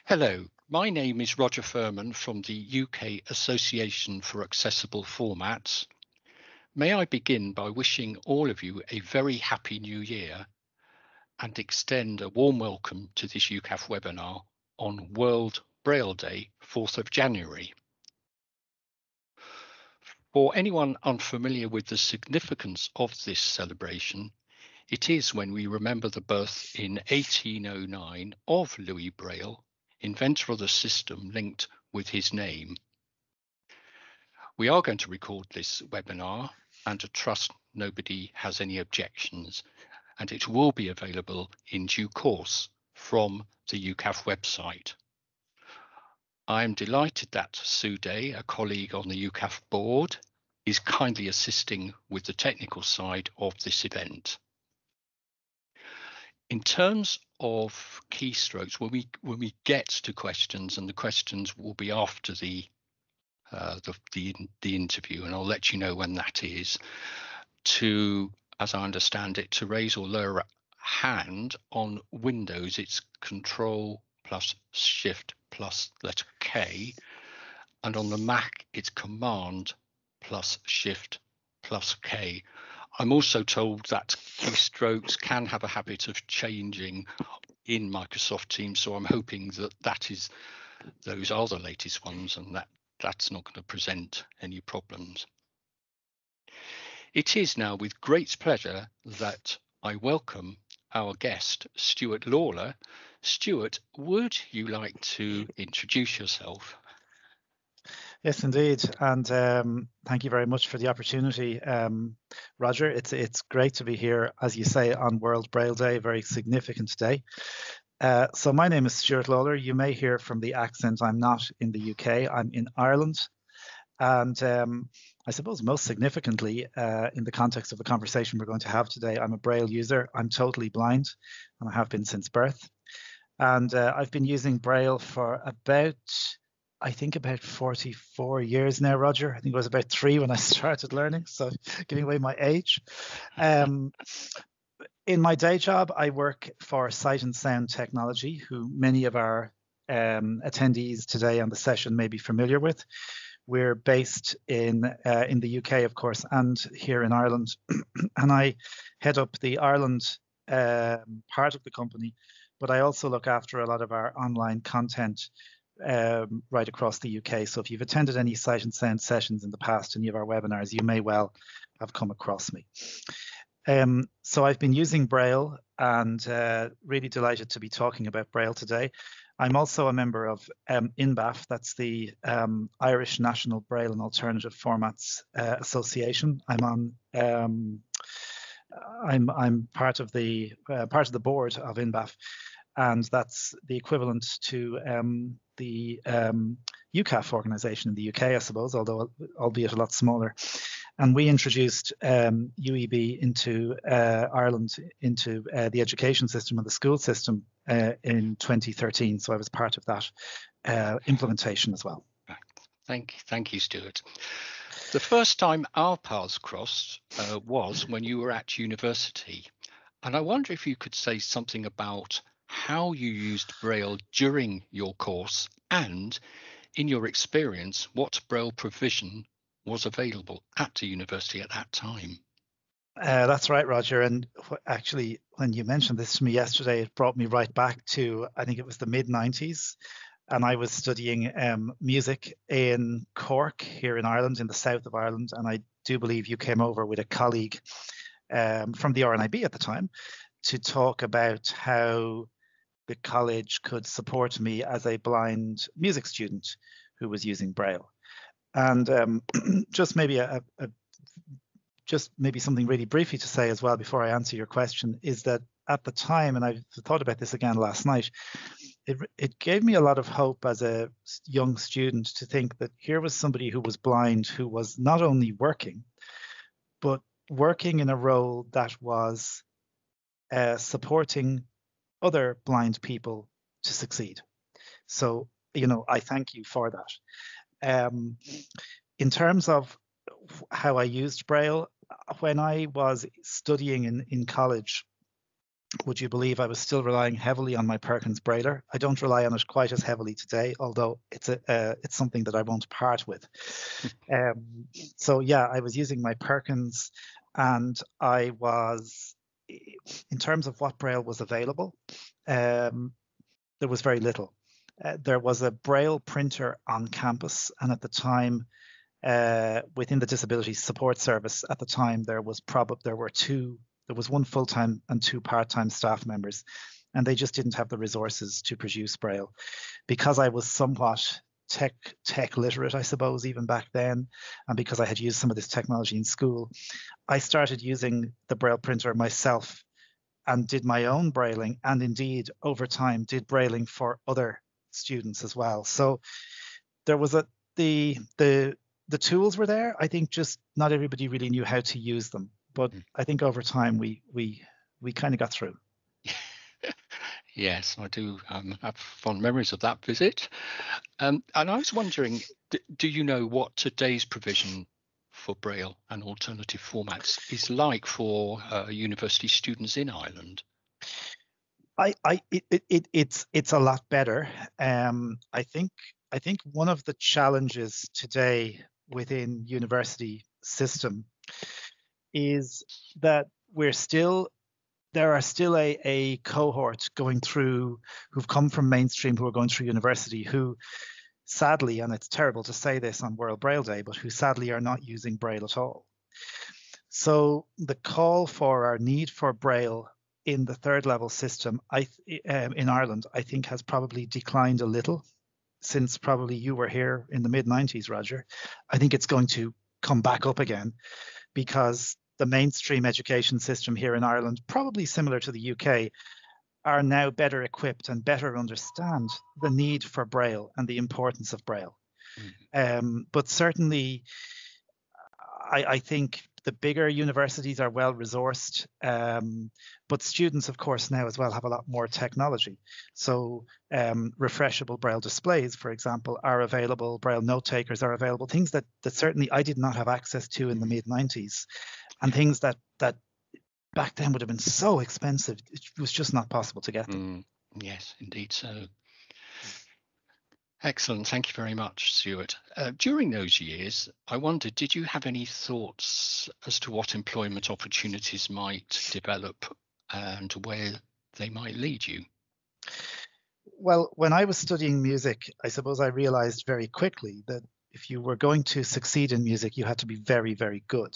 Hello, my name is Roger Firman from the UK Association for Accessible Formats. May I begin by wishing all of you a very happy new year and extend a warm welcome to this UKAAF webinar on World Braille Day, 4th of January. For anyone unfamiliar with the significance of this celebration, it is when we remember the birth in 1809 of Louis Braille, inventor of the system linked with his name. We are going to record this webinar and I trust nobody has any objections, and it will be available in due course from the UKAAF website. I am delighted that Sue Day, a colleague on the UKAAF board, is kindly assisting with the technical side of this event. In terms of keystrokes, when we get to questions, and the questions will be after the interview, and I'll let you know when that is, to, as I understand it, to raise or lower a hand. On Windows, it's Control plus Shift plus letter K, and on the Mac, it's Command plus Shift plus K. I'm also told that keystrokes can have a habit of changing in Microsoft Teams, so I'm hoping that those are the latest ones and that's not going to present any problems. It is now with great pleasure that I welcome our guest, Stuart Lawler. Stuart, would you like to introduce yourself? Yes, indeed. And thank you very much for the opportunity, Roger. It's great to be here, as you say, on World Braille Day, a very significant day. So my name is Stuart Lawler. You may hear from the accent I'm not in the UK, I'm in Ireland. And I suppose most significantly, in the context of the conversation we're going to have today, I'm a Braille user. I'm totally blind, and I have been since birth. And I've been using Braille for about 44 years now, Roger. I think it was about 3 when I started learning, so giving away my age. In my day job, I work for Sight and Sound Technology, who many of our attendees today on the session may be familiar with. We're based in the UK, of course, and here in Ireland. And I head up the Ireland part of the company, but I also look after a lot of our online content right across the UK. So if you've attended any Sight and Sound sessions in the past, any of our webinars, you may well have come across me. So I've been using Braille and really delighted to be talking about Braille today. I'm also a member of INBAF, that's the Irish National Braille and Alternative Formats Association. I'm part of the board of INBAF, and that's the equivalent to the UKAAF organization in the UK, I suppose, although albeit a lot smaller. And we introduced UEB into Ireland, into the education system and the school system in 2013. So I was part of that implementation as well. Thank you, Stuart. The first time our paths crossed was when you were at university. And I wonder if you could say something about how you used Braille during your course and, in your experience, what Braille provision was available at the university at that time. That's right, Roger. And actually, when you mentioned this to me yesterday, it brought me right back to, I think it was the mid-90s. And I was studying music in Cork here in Ireland, in the south of Ireland. And I do believe you came over with a colleague from the RNIB at the time to talk about how the college could support me as a blind music student who was using Braille. And just maybe something really briefly to say as well before I answer your question is that at the time, and I thought about this again last night, it gave me a lot of hope as a young student to think that here was somebody who was blind, who was not only working, but working in a role that was supporting other blind people to succeed. So, I thank you for that. In terms of how I used Braille, when I was studying in college, would you believe I was still relying heavily on my Perkins Brailler? I don't rely on it quite as heavily today, although it's something that I won't part with. So yeah, I was using my Perkins, and I was, in terms of what Braille was available, there was very little. There was a Braille printer on campus, and at the time, within the Disability Support Service, at the time there was one full-time and two part-time staff members, and they just didn't have the resources to produce Braille. Because I was somewhat tech literate, I suppose, even back then, and because I had used some of this technology in school, I started using the Braille printer myself and did my own brailing, and indeed over time did brailing for other students as well. So there was the tools were there. I think just not everybody really knew how to use them, but I think over time we kind of got through. Yes, I do have fond memories of that visit. And I was wondering, do you know what today's provision for Braille and alternative formats is like for university students in Ireland? It's a lot better. I think one of the challenges today within university system is that there are still a cohort going through who've come from mainstream, who are going through university, who sadly, and it's terrible to say this on World Braille Day, but who sadly are not using Braille at all. So the call for our need for Braille in the third level system in Ireland, I think has probably declined a little since probably you were here in the mid-90s, Roger. I think it's going to come back up again because the mainstream education system here in Ireland, probably similar to the UK, are now better equipped and better understand the need for Braille and the importance of Braille. But certainly, I think the bigger universities are well resourced, but students, of course, now as well have a lot more technology. So refreshable Braille displays, for example, are available. Braille note takers are available. Things that certainly I did not have access to in the mid-90s, and things that back then would have been so expensive. It was just not possible to get them. Yes, indeed so. Excellent. Thank you very much, Stuart. During those years, I wondered, did you have any thoughts as to what employment opportunities might develop and where they might lead you? Well, when I was studying music, I suppose I realized very quickly that if you were going to succeed in music, you had to be very, very good.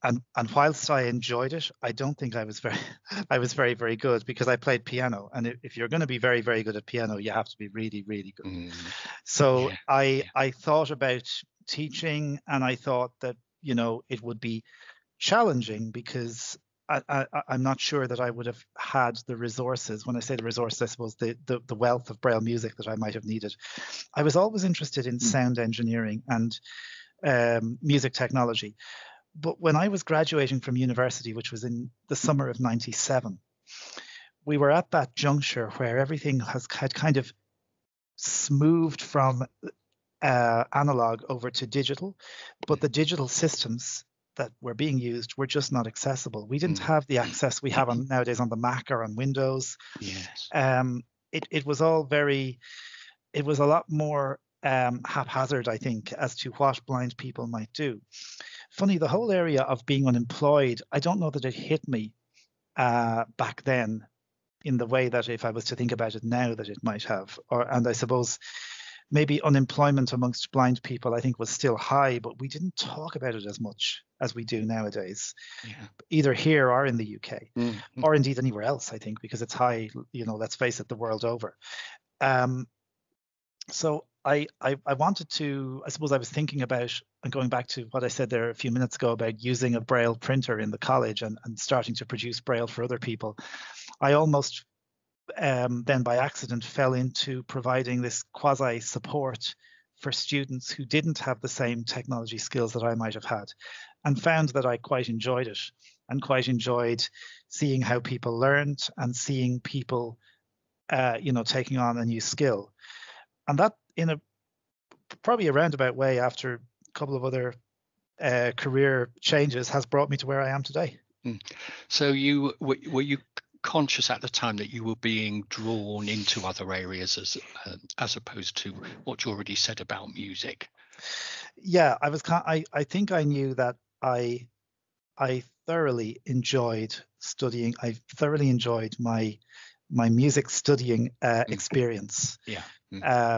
And whilst I enjoyed it, I don't think I was very, very good, because I played piano. And if you're going to be very, very good at piano, you have to be really, really good. So I thought about teaching, and I thought that, it would be challenging because I'm not sure that I would have had the resources. When I say the resources, I suppose the wealth of Braille music that I might have needed. I was always interested in sound engineering and music technology. But when I was graduating from university, which was in the summer of '97, we were at that juncture where everything had kind of moved from analog over to digital, but the digital systems that were being used were just not accessible. We didn't have the access we have nowadays on the Mac or on Windows. Yes. It was all it was a lot more haphazard, I think, as to what blind people might do. Funny, the whole area of being unemployed, I don't know that it hit me back then in the way that if I was to think about it now that it might have. And I suppose maybe unemployment amongst blind people, I think, was still high, but we didn't talk about it as much as we do nowadays, either here or in the UK, or indeed anywhere else, I think, because it's high, let's face it, the world over. So I wanted to, I suppose I was thinking about, and going back to what I said there a few minutes ago about using a Braille printer in the college and starting to produce Braille for other people. I almost then by accident fell into providing this quasi support for students who didn't have the same technology skills that I might have had, and found that I quite enjoyed it and quite enjoyed seeing how people learned and seeing people, taking on a new skill. And that, in a probably a roundabout way, after a couple of other career changes, has brought me to where I am today. So were you conscious at the time that you were being drawn into other areas as opposed to what you already said about music? Yeah, I think I knew that I thoroughly enjoyed studying. I thoroughly enjoyed my music studying experience. Yeah.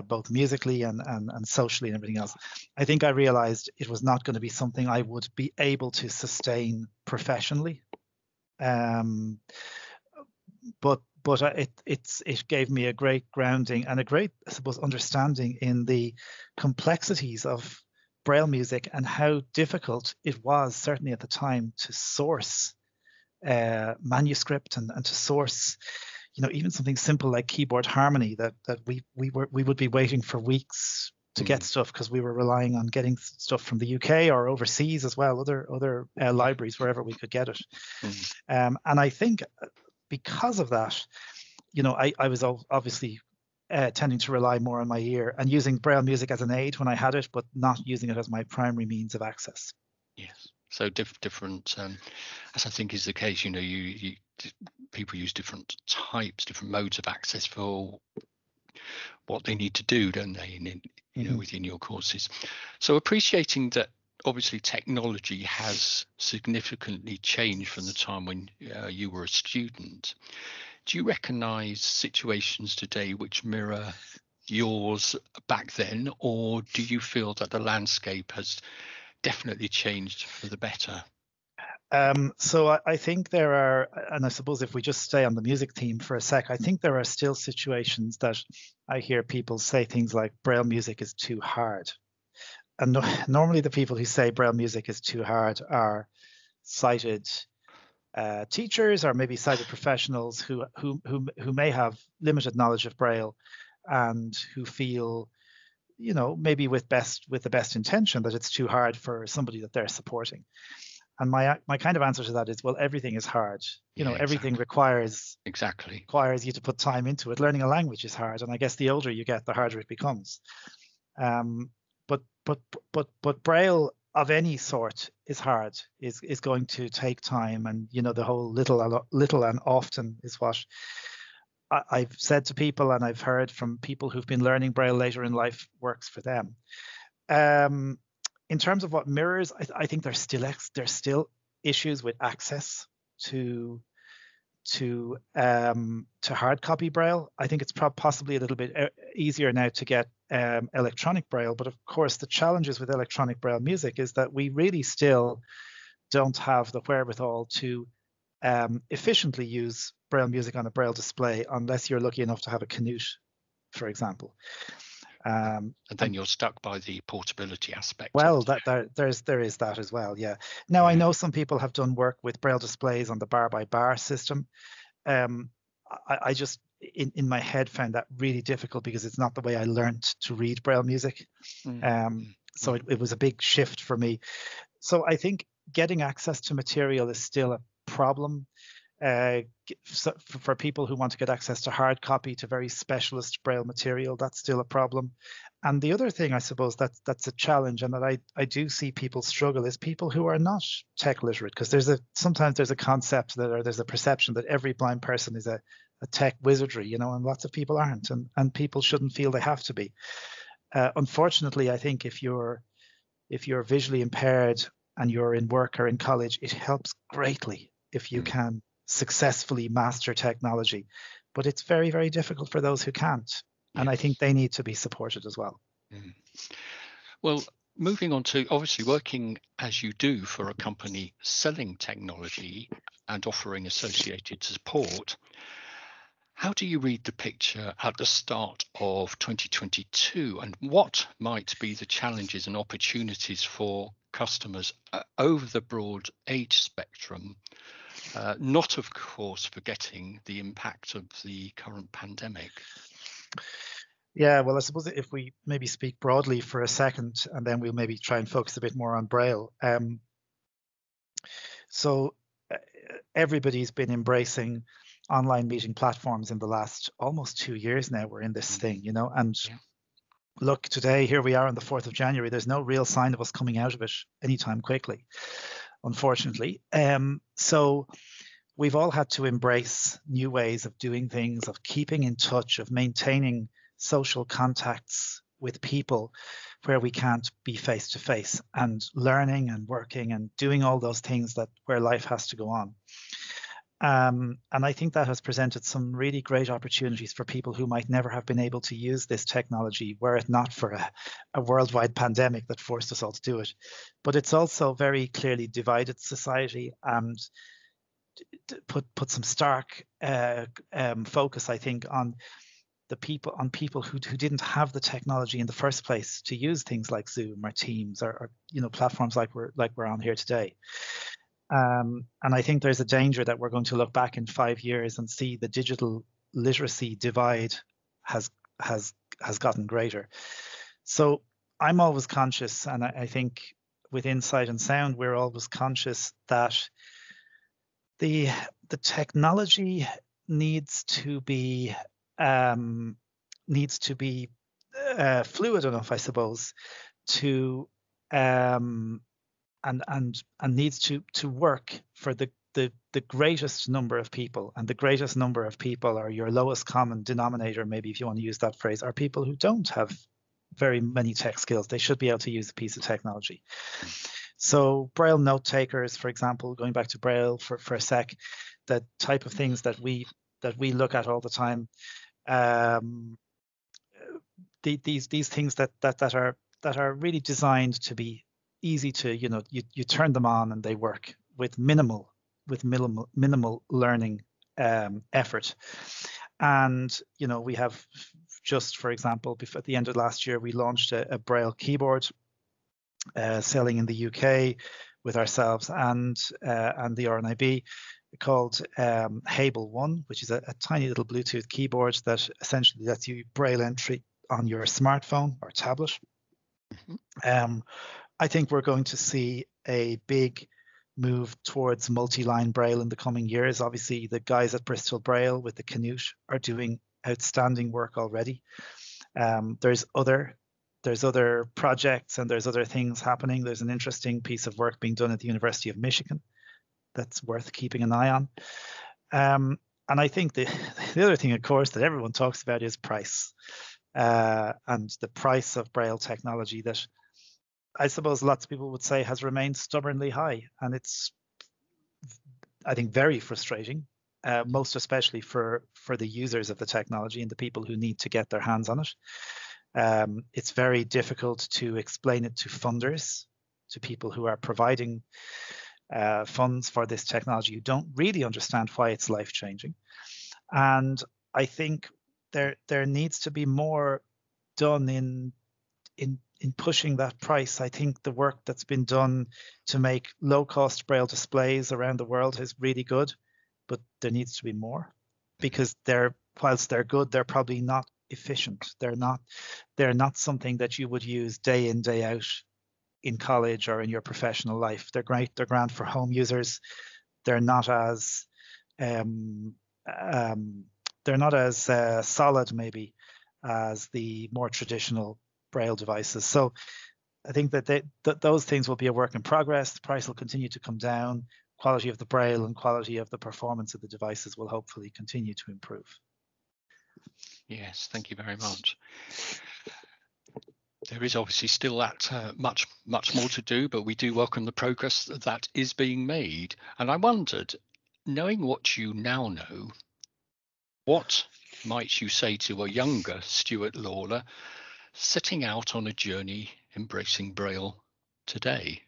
Both musically and socially and everything else. I think I realized it was not going to be something I would be able to sustain professionally. But it gave me a great grounding and a great, I suppose, understanding in the complexities of Braille music and how difficult it was, certainly at the time, to source manuscript and to source, even something simple like keyboard harmony that we would be waiting for weeks to get stuff, because we were relying on getting stuff from the UK or overseas as well, other libraries, wherever we could get it. And I think because of that, I was obviously tending to rely more on my ear and using Braille music as an aid when I had it, but not using it as my primary means of access. Yes. So different, as I think is the case, you people use different types, different modes of access for what they need to do, don't they? Within your courses. So appreciating that, obviously technology has significantly changed from the time when you were a student. Do you recognise situations today which mirror yours back then, or do you feel that the landscape has definitely changed for the better? So I think there are, and I suppose if we just stay on the music theme for a sec, I think there are still situations that I hear people say things like Braille music is too hard. And normally the people who say Braille music is too hard are sighted teachers or maybe sighted professionals who may have limited knowledge of Braille and who feel, maybe with the best intention, that it's too hard for somebody that they're supporting. And my kind of answer to that is, well, everything is hard. Everything requires you to put time into it. Learning a language is hard, and I guess the older you get, the harder it becomes. But Braille of any sort is hard. Is going to take time, and the whole little and often is what I've said to people, and I've heard from people who've been learning Braille later in life works for them. In terms of what mirrors, I think there's still issues with access to hard copy Braille. I think it's possibly a little bit easier now to get electronic Braille, but of course the challenges with electronic Braille music is that we really still don't have the wherewithal to efficiently use Braille music on a Braille display unless you're lucky enough to have a Canute, for example. And then you're stuck by the portability aspect. Well, there is that as well. Yeah. Now I know some people have done work with Braille displays on the bar by bar system. I just in my head found that really difficult because it's not the way I learned to read Braille music. So it was a big shift for me. So I think getting access to material is still a problem. For people who want to get access to hard copy, to very specialist Braille material, that's still a problem. And the other thing, I suppose, that's a challenge, and that I do see people struggle, is people who are not tech literate, because sometimes there's a concept or there's a perception that every blind person is a tech wizardry, and lots of people aren't, and people shouldn't feel they have to be. Unfortunately, I think if you're visually impaired and you're in work or in college, it helps greatly if you can successfully master technology, but it's very, very difficult for those who can't, and I think they need to be supported as well. Well, moving on to obviously working as you do for a company selling technology and offering associated support, how do you read the picture at the start of 2022, and what might be the challenges and opportunities for customers over the broad age spectrum? Not, of course, forgetting the impact of the current pandemic. Yeah, well, I suppose if we maybe speak broadly for a second, and then we'll maybe try and focus a bit more on Braille. So everybody's been embracing online meeting platforms in the last almost 2 years now. We're in this thing, and look, today, here we are on the 4th of January. There's no real sign of us coming out of it anytime quickly, unfortunately. So we've all had to embrace new ways of doing things, of keeping in touch, of maintaining social contacts with people where we can't be face to face, and learning and working and doing all those things that where life has to go on. And I think that has presented some really great opportunities for people who might never have been able to use this technology were it not for a worldwide pandemic that forced us all to do it. But it's also very clearly divided society and put some stark focus, I think, on people who didn't have the technology in the first place to use things like Zoom or Teams or platforms like we're on here today. And I think there's a danger that we're going to look back in 5 years and see the digital literacy divide has gotten greater. So I'm always conscious, and I think within Sight and Sound we're always conscious that the technology needs to be fluid enough, I suppose, to and needs to work for the greatest number of people. And the greatest number of people, or your lowest common denominator, maybe if you want to use that phrase, are people who don't have very many tech skills. They should be able to use a piece of technology. So Braille note takers, for example, going back to Braille for a sec, the type of things that we look at all the time, these things that are really designed to be easy to, you turn them on and they work with minimal learning effort. And we have, just for example, at the end of last year we launched a Braille keyboard selling in the UK with ourselves and the RNIB, called Hable One, which is a tiny little Bluetooth keyboard that essentially lets you Braille entry on your smartphone or tablet. I think we're going to see a big move towards multi-line Braille in the coming years. Obviously, the guys at Bristol Braille with the Canute are doing outstanding work already. There's other projects and there's other things happening. There's an interesting piece of work being done at the University of Michigan that's worth keeping an eye on. And I think the other thing, of course, that everyone talks about is price, and the price of Braille technology that I suppose lots of people would say has remained stubbornly high. And it's, I think, very frustrating, most especially for the users of the technology and the people who need to get their hands on it. It's very difficult to explain it to funders, to people who are providing funds for this technology who don't really understand why it's life-changing. And I think there needs to be more done in pushing that price. I think the work that's been done to make low-cost Braille displays around the world is really good, but there needs to be more, because whilst they're good, they're probably not efficient. They're not something that you would use day in, day out in college or in your professional life. They're great. They're grand for home users. They're not as solid maybe as the more traditional Braille devices. So I think that those things will be a work in progress. The price will continue to come down. Quality of the Braille and quality of the performance of the devices will hopefully continue to improve. Yes, thank you very much. There is obviously still that much more to do, but we do welcome the progress that is being made. And I wondered, knowing what you now know, what might you say to a younger Stuart Lawler setting out on a journey embracing Braille today?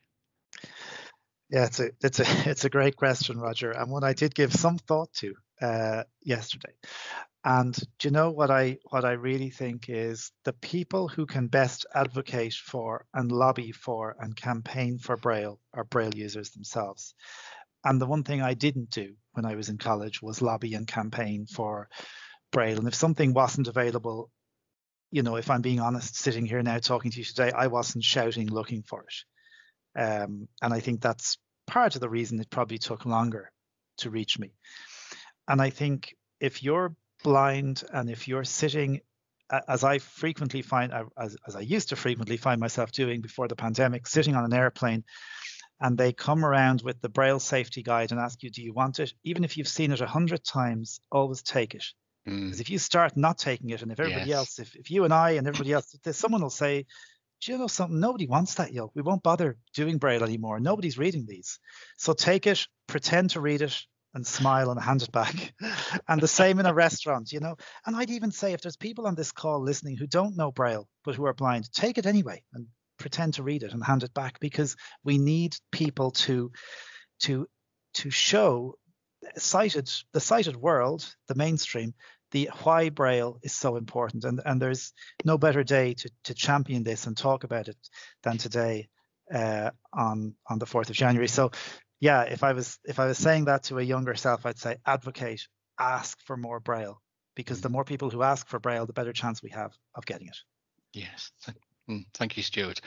Yeah, it's a great question, Roger, and one I did give some thought to yesterday. And do you know what I really think is the people who can best advocate for and lobby for and campaign for Braille are Braille users themselves. And the one thing I didn't do when I was in college was lobby and campaign for Braille. And if something wasn't available, if I'm being honest, sitting here now talking to you today, I wasn't shouting looking for it. And I think that's part of the reason it probably took longer to reach me. And I think if you're blind and if you're sitting, as I used to frequently find myself doing before the pandemic, sitting on an airplane and they come around with the Braille safety guide and ask you, do you want it? Even if you've seen it 100 times, always take it. Because if you start not taking it, and if everybody else, if you and I and everybody else, someone will say, do you know something? Nobody wants that yoke. We won't bother doing Braille anymore. Nobody's reading these. So take it, pretend to read it, and smile and hand it back. And the same in a restaurant, you know. And I'd even say, if there's people on this call listening who don't know Braille, but who are blind, take it anyway and pretend to read it and hand it back, because we need people to show the sighted world, the mainstream, the why Braille is so important. And there's no better day to champion this and talk about it than today on the 4th of January. So yeah, if I was saying that to a younger self, I'd say advocate, ask for more Braille, because the more people who ask for Braille, the better chance we have of getting it. Yes, thank you, Stuart.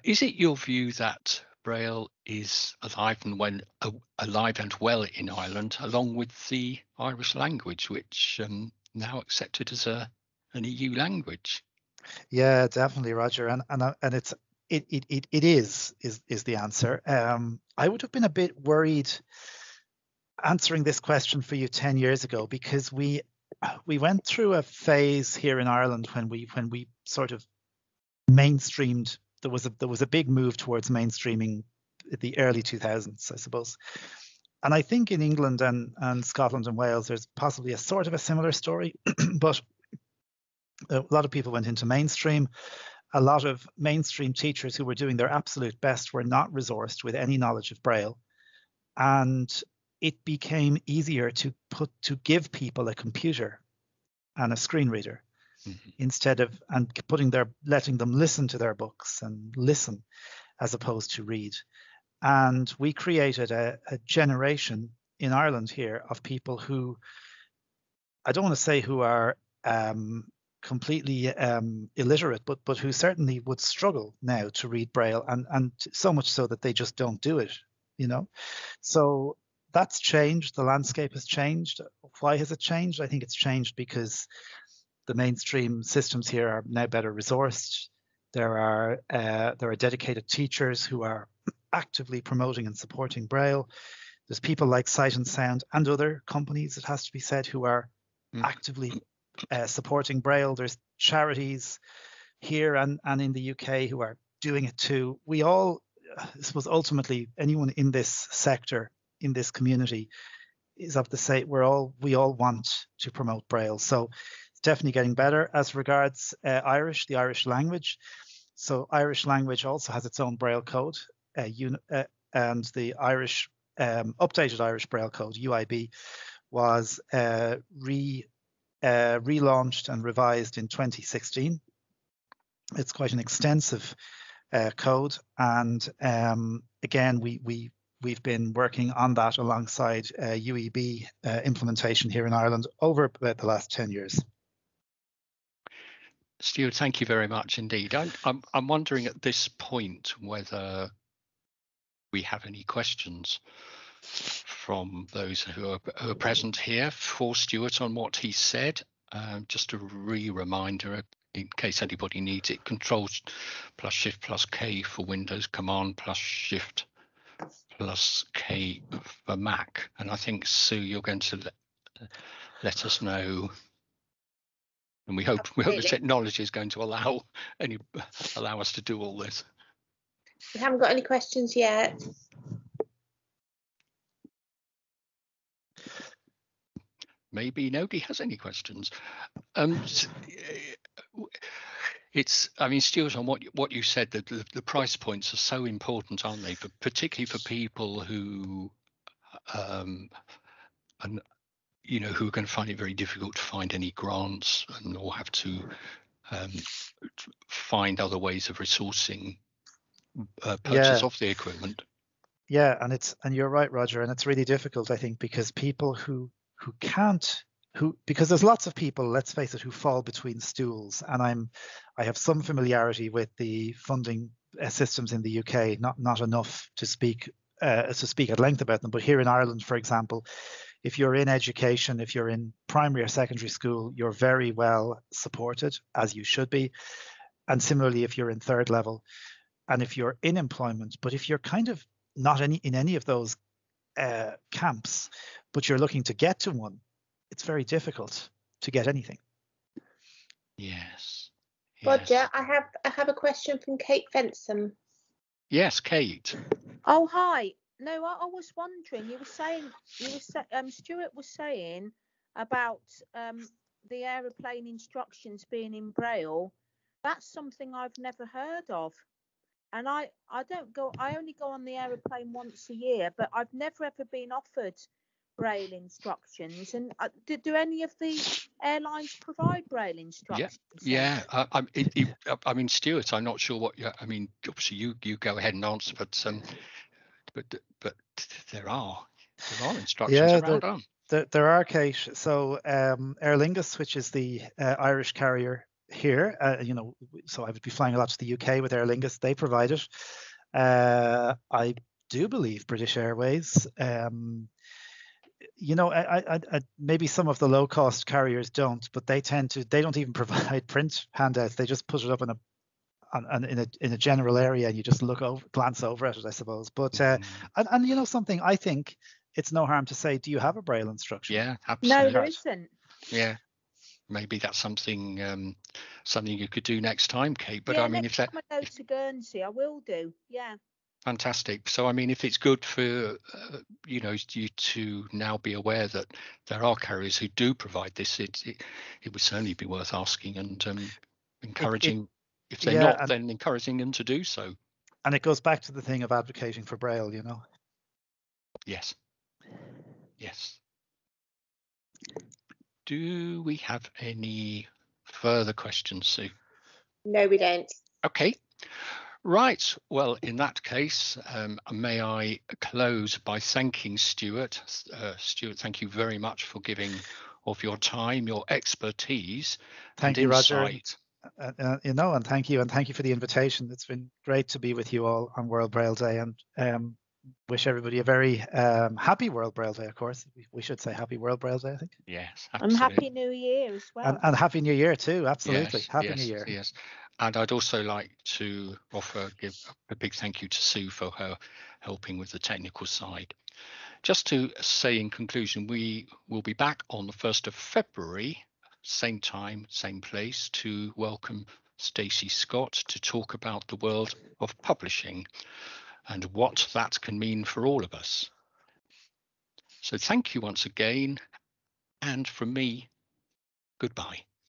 Is it your view that Braille is alive and well in Ireland, along with the Irish language, which now accepted as an EU language? Yeah, definitely, Roger, and it is the answer. I would have been a bit worried answering this question for you 10 years ago, because we went through a phase here in Ireland when we sort of mainstreamed. There was a big move towards mainstreaming in the early 2000s, I suppose. And I think in England and Scotland and Wales, there's possibly a sort of a similar story, but a lot of people went into mainstream. A lot of mainstream teachers who were doing their absolute best were not resourced with any knowledge of Braille. And it became easier to give people a computer and a screen reader, instead of letting them listen to their books and listen as opposed to read. And we created a generation in Ireland here of people who, I don't want to say who are completely illiterate, but who certainly would struggle now to read Braille, and so much so that they just don't do it, you know. So that's changed. The landscape has changed. Why has it changed? I think it's changed because the mainstream systems here are now better resourced. There are dedicated teachers who are actively promoting and supporting Braille. There's people like Sight and Sound and other companies, it has to be said, who are actively supporting Braille. There's charities here and in the UK who are doing it too. We all, I suppose, ultimately, anyone in this sector, in this community, is of the same. We all want to promote Braille. So it's definitely getting better. As regards the Irish language, so Irish language also has its own Braille code, and the Irish updated Irish Braille code (UIB) was relaunched and revised in 2016. It's quite an extensive code, and again, we've been working on that alongside UEB implementation here in Ireland over about the last 10 years. Stuart, thank you very much indeed. I'm wondering at this point whether we have any questions from those who are present here for Stuart on what he said. Just a reminder, in case anybody needs it, Control plus Shift plus K for Windows, Command plus Shift plus K for Mac. And I think, Sue, you're going to let us know. And we hope the technology is going to allow us to do all this. We haven't got any questions yet. Maybe nobody has any questions. Stuart, on what you said, that the price points are so important, aren't they? Particularly for people who, who are going to find it very difficult to find any grants or have to find other ways of resourcing purchase of the equipment. Yeah, and you're right, Roger, and it's really difficult, I think, because people because there's lots of people, let's face it, who fall between stools, and I have some familiarity with the funding systems in the UK, not enough to speak at length about them, but here in Ireland, for example, if you're in education, if you're in primary or secondary school, you're very well supported, as you should be. And similarly, if you're in third level, and if you're in employment. But if you're kind of not in any of those camps, but you're looking to get to one, it's very difficult to get anything. Yes. Roger, I have a question from Kate Fensom. Yes, Kate. Oh, hi. No, I was wondering. Stuart was saying about the aeroplane instructions being in Braille. That's something I've never heard of. And I only go on the aeroplane once a year, but I've never ever been offered Braille instructions. And do any of the airlines provide Braille instructions? Yeah. I mean, Stuart, I'm not sure what I mean. Obviously, you go ahead and answer, but there are instructions around. There are, Kate. So Aer Lingus, which is the Irish carrier here, so I would be flying a lot to the UK with Aer Lingus. They provide it. I do believe British Airways. Maybe some of the low-cost carriers don't, but they don't even provide print handouts. They just put it up in a general area, and you just glance over at it, I suppose. But and something, I think it's no harm to say, do you have a Braille instruction? Yeah, absolutely. No, there isn't. Yeah, maybe that's something you could do next time, Kate. But yeah, I mean, if I go to Guernsey, I will do. Yeah. Fantastic. So, I mean, if it's good for you to now be aware that there are carriers who do provide this, it would certainly be worth asking and encouraging. If they're not, then encouraging them to do so. And it goes back to the thing of advocating for Braille, Yes. Do we have any further questions, Sue? No, we don't. Okay. Right. Well, in that case, may I close by thanking Stuart. Stuart, thank you very much for giving of your time, your expertise, and insight. Roger. And thank you for the invitation. It's been great to be with you all on World Braille Day, and wish everybody a very happy World Braille Day. Of course, we should say happy World Braille Day, I think. Yes, absolutely. And Happy New Year as well. And Happy New Year too. Absolutely, yes, Happy New Year. Yes. And I'd also like to give a big thank you to Sue for her helping with the technical side. Just to say in conclusion, we will be back on the 1st of February, same time, same place, to welcome Stacey Scott to talk about the world of publishing and what that can mean for all of us. So thank you once again, and from me, goodbye.